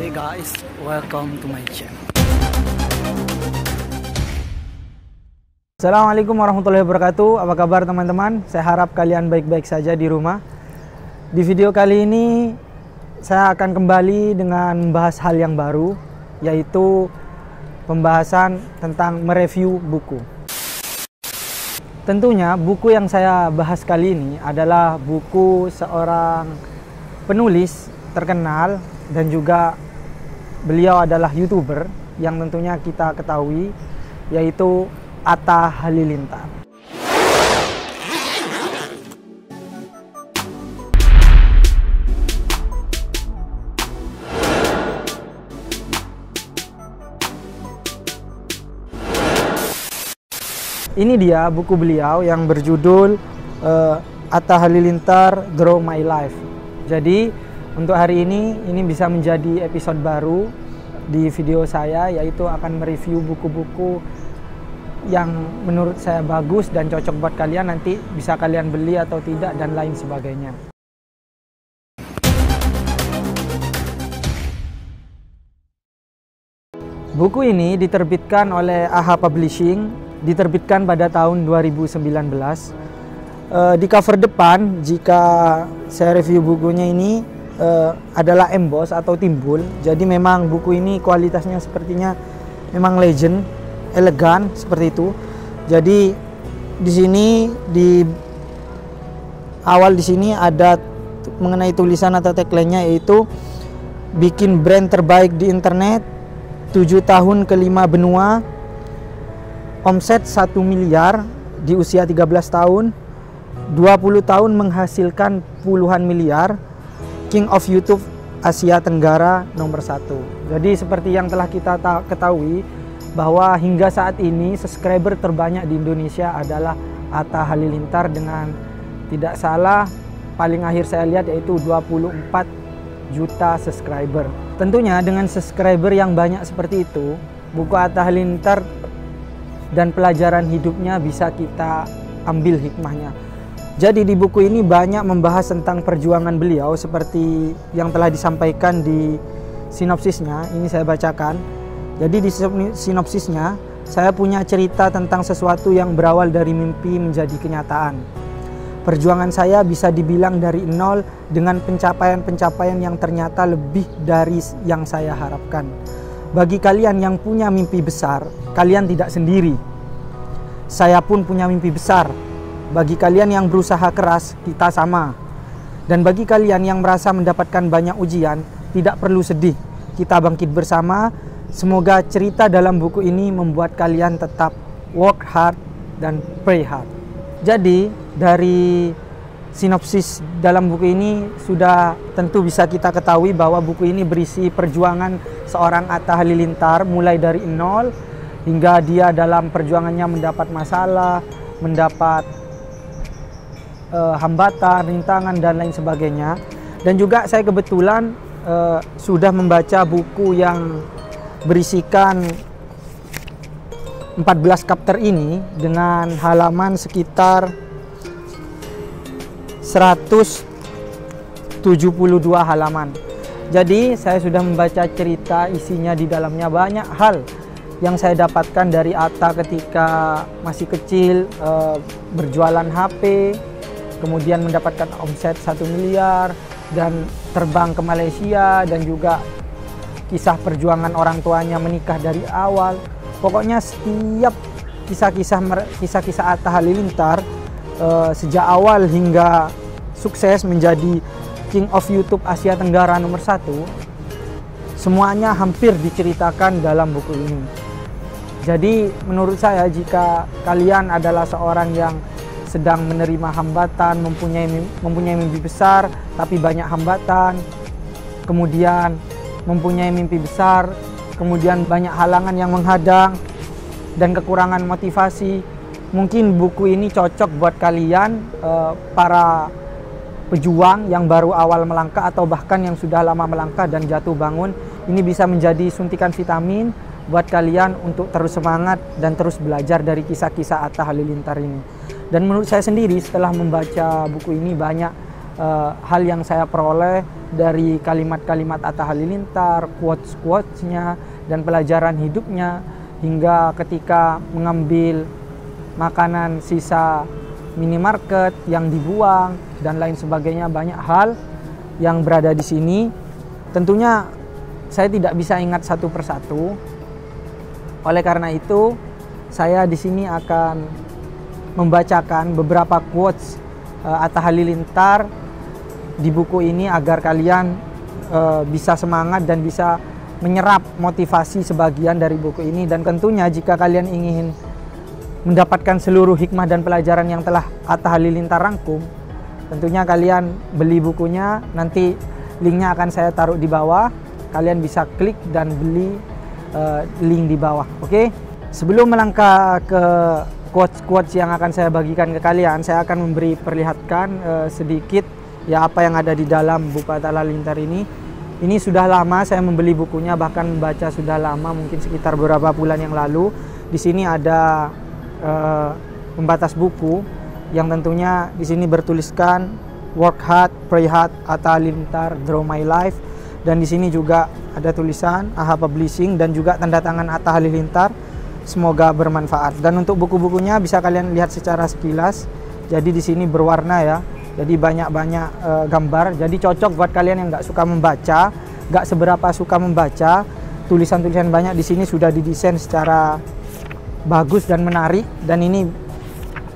Hey guys, welcome to my channel. Assalamualaikum warahmatullahi wabarakatuh. Apa kabar teman-teman? Saya harap kalian baik-baik saja di rumah. Di video kali ini saya akan kembali dengan membahas hal yang baru, yaitu pembahasan tentang mereview buku. Tentunya buku yang saya bahas kali ini adalah buku seorang penulis terkenal dan juga beliau adalah YouTuber yang tentunya kita ketahui, yaitu Atta Halilintar. Ini dia buku beliau yang berjudul Atta Halilintar Draw My Life. Jadi untuk hari ini bisa menjadi episode baru di video saya, yaitu akan mereview buku-buku yang menurut saya bagus dan cocok buat kalian. Nanti bisa kalian beli atau tidak dan lain sebagainya. Buku ini diterbitkan oleh AHA Publishing, diterbitkan pada tahun 2019. Di cover depan, jika saya review bukunya ini, adalah emboss atau timbul. Jadi memang buku ini kualitasnya sepertinya memang legend, elegan seperti itu. Jadi di sini di awal di sini ada mengenai tulisan atau tagline-nya, yaitu bikin brand terbaik di internet, 7 tahun ke 5 benua, omset 1 miliar di usia 13 tahun, 20 tahun menghasilkan puluhan miliar, King of YouTube Asia Tenggara nomor 1. Jadi seperti yang telah kita ketahui bahwa hingga saat ini subscriber terbanyak di Indonesia adalah Atta Halilintar dengan tidak salah paling akhir saya lihat yaitu 24 juta subscriber. Tentunya dengan subscriber yang banyak seperti itu, buku Atta Halilintar dan pelajaran hidupnya bisa kita ambil hikmahnya. Jadi di buku ini banyak membahas tentang perjuangan beliau seperti yang telah disampaikan di sinopsisnya. Ini saya bacakan. Jadi di sinopsisnya, saya punya cerita tentang sesuatu yang berawal dari mimpi menjadi kenyataan. Perjuangan saya bisa dibilang dari nol dengan pencapaian-pencapaian yang ternyata lebih dari yang saya harapkan. Bagi kalian yang punya mimpi besar, kalian tidak sendiri. Saya pun punya mimpi besar. Bagi kalian yang berusaha keras, kita sama. Dan bagi kalian yang merasa mendapatkan banyak ujian, tidak perlu sedih. Kita bangkit bersama. Semoga cerita dalam buku ini membuat kalian tetap work hard dan pray hard. Jadi, dari sinopsis dalam buku ini sudah tentu bisa kita ketahui bahwa buku ini berisi perjuangan seorang Atta Halilintar mulai dari nol hingga dia dalam perjuangannya mendapat masalah, mendapat hambatan, rintangan dan lain sebagainya. Dan juga saya kebetulan sudah membaca buku yang berisikan 14 chapter ini dengan halaman sekitar 172 halaman. Jadi saya sudah membaca cerita, isinya di dalamnya banyak hal yang saya dapatkan dari Atta ketika masih kecil, berjualan HP, kemudian mendapatkan omset 1 miliar dan terbang ke Malaysia, dan juga kisah perjuangan orang tuanya menikah dari awal. Pokoknya setiap kisah-kisah Atta Halilintar sejak awal hingga sukses menjadi King of YouTube Asia Tenggara nomor 1, semuanya hampir diceritakan dalam buku ini. Jadi menurut saya, jika kalian adalah seorang yang sedang menerima hambatan, mempunyai mimpi besar tapi banyak hambatan, kemudian mempunyai mimpi besar, kemudian banyak halangan yang menghadang dan kekurangan motivasi, mungkin buku ini cocok buat kalian, para pejuang yang baru awal melangkah atau bahkan yang sudah lama melangkah dan jatuh bangun. Ini bisa menjadi suntikan vitamin buat kalian untuk terus semangat dan terus belajar dari kisah-kisah Atta Halilintar ini. Dan menurut saya sendiri, setelah membaca buku ini, banyak hal yang saya peroleh dari kalimat-kalimat Atta Halilintar, quotes-quotesnya, dan pelajaran hidupnya, hingga ketika mengambil makanan sisa minimarket yang dibuang dan lain sebagainya. Banyak hal yang berada di sini. Tentunya saya tidak bisa ingat satu persatu. Oleh karena itu, saya di sini akan membacakan beberapa quotes Atta Halilintar di buku ini agar kalian bisa semangat dan bisa menyerap motivasi sebagian dari buku ini. Dan tentunya jika kalian ingin mendapatkan seluruh hikmah dan pelajaran yang telah Atta Halilintar rangkum, tentunya kalian beli bukunya. Nanti linknya akan saya taruh di bawah. Kalian bisa klik dan beli link di bawah. Oke? Sebelum melangkah ke quotes-quotes yang akan saya bagikan ke kalian, saya akan perlihatkan sedikit ya apa yang ada di dalam buku Atta Halilintar ini. Ini sudah lama saya membeli bukunya, bahkan membaca sudah lama, mungkin sekitar beberapa bulan yang lalu. Di sini ada pembatas buku yang tentunya di sini bertuliskan Work Hard, Pray Hard, Atta Halilintar, Draw My Life. Dan di sini juga ada tulisan AHA Publishing dan juga tanda tangan Atta Halilintar. Semoga bermanfaat. Dan untuk buku-bukunya bisa kalian lihat secara sekilas. Jadi di sini berwarna ya. Jadi banyak-banyak gambar. Jadi cocok buat kalian yang nggak suka membaca, nggak seberapa suka membaca. Tulisan-tulisan banyak di sini sudah didesain secara bagus dan menarik. Dan ini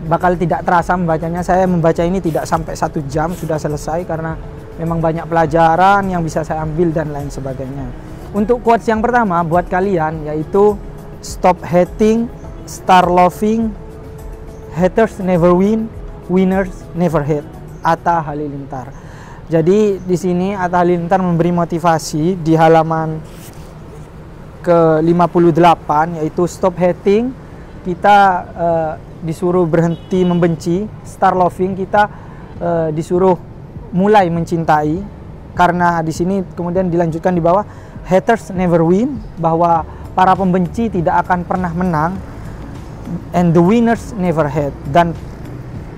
bakal tidak terasa membacanya. Saya membaca ini tidak sampai 1 jam sudah selesai karena memang banyak pelajaran yang bisa saya ambil dan lain sebagainya. Untuk quotes yang pertama buat kalian yaitu Stop hating, start loving, haters never win, winners never hate. Atta Halilintar. Jadi di sini Atta Halilintar memberi motivasi di halaman ke-58 yaitu stop hating, kita disuruh berhenti membenci, start loving, kita disuruh mulai mencintai. Karena di sini kemudian dilanjutkan di bawah haters never win, bahwa para pembenci tidak akan pernah menang, and the winners never hate, dan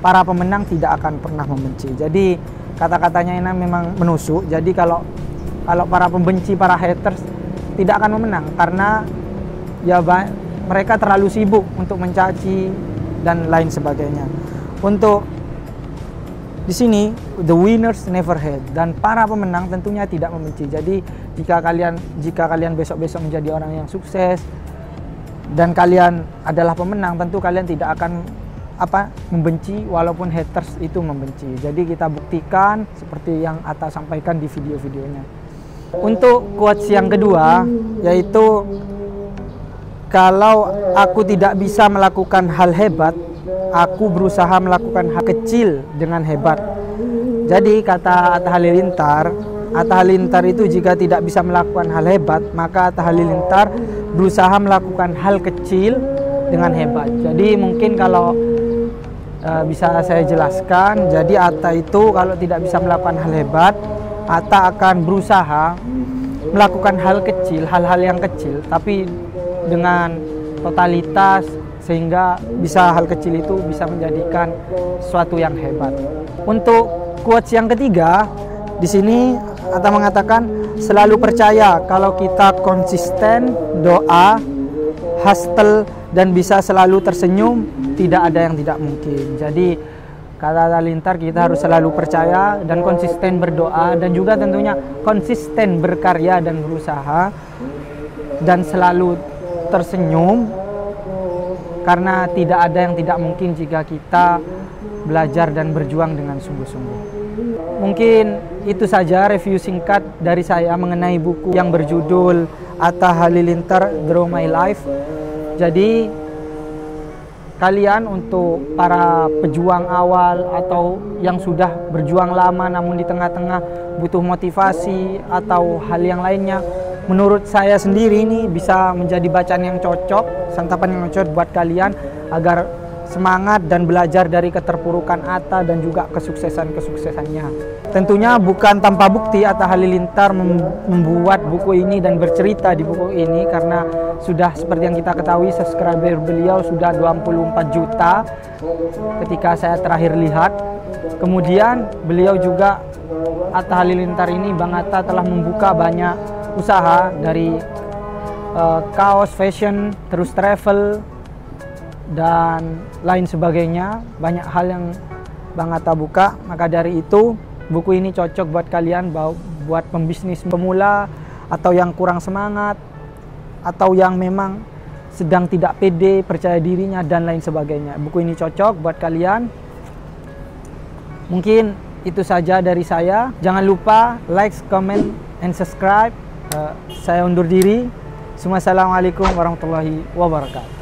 para pemenang tidak akan pernah membenci. Jadi kata-katanya ini memang menusuk. Jadi kalau para pembenci, para haters tidak akan memenang karena ya mereka terlalu sibuk untuk mencaci dan lain sebagainya. Untuk di sini the winners never hate, dan para pemenang tentunya tidak membenci. Jadi jika kalian besok-besok menjadi orang yang sukses dan kalian adalah pemenang, tentu kalian tidak akan membenci walaupun haters itu membenci. Jadi kita buktikan seperti yang Atta sampaikan di video-videonya. Untuk quotes yang kedua yaitu kalau aku tidak bisa melakukan hal hebat, aku berusaha melakukan hal kecil dengan hebat. Jadi kata Atta Halilintar itu jika tidak bisa melakukan hal hebat, maka Atta Halilintar berusaha melakukan hal kecil dengan hebat. Jadi mungkin kalau bisa saya jelaskan, jadi Atta itu kalau tidak bisa melakukan hal hebat, Atta akan berusaha melakukan hal kecil, hal-hal yang kecil, tapi dengan totalitas sehingga bisa hal kecil itu bisa menjadikan sesuatu yang hebat. Untuk quotes yang ketiga, di sini Atta mengatakan selalu percaya kalau kita konsisten, doa, hustle, dan bisa selalu tersenyum, tidak ada yang tidak mungkin. Jadi kata Atta Halilintar, kita harus selalu percaya dan konsisten berdoa, dan juga tentunya konsisten berkarya dan berusaha, dan selalu tersenyum, karena tidak ada yang tidak mungkin jika kita belajar dan berjuang dengan sungguh-sungguh. Mungkin itu saja review singkat dari saya mengenai buku yang berjudul Atta Halilintar, Draw My Life. Jadi kalian untuk para pejuang awal atau yang sudah berjuang lama namun di tengah-tengah butuh motivasi atau hal yang lainnya, menurut saya sendiri ini bisa menjadi bacaan yang cocok, santapan yang cocok buat kalian agar semangat dan belajar dari keterpurukan Atta dan juga kesuksesannya. Tentunya bukan tanpa bukti Atta Halilintar membuat buku ini dan bercerita di buku ini, karena sudah seperti yang kita ketahui subscriber beliau sudah 24 juta ketika saya terakhir lihat. Kemudian beliau juga, Atta Halilintar ini, Bang Atta telah membuka banyak usaha dari kaos, fashion, terus travel, dan lain sebagainya. Banyak hal yang Bang Atta buka. Maka dari itu buku ini cocok buat kalian, buat pembisnis pemula atau yang kurang semangat, atau yang memang sedang tidak pede, percaya dirinya, dan lain sebagainya. Buku ini cocok buat kalian. Mungkin itu saja dari saya. Jangan lupa like, comment, and subscribe. Saya undur diri. Assalamualaikum warahmatullahi wabarakatuh.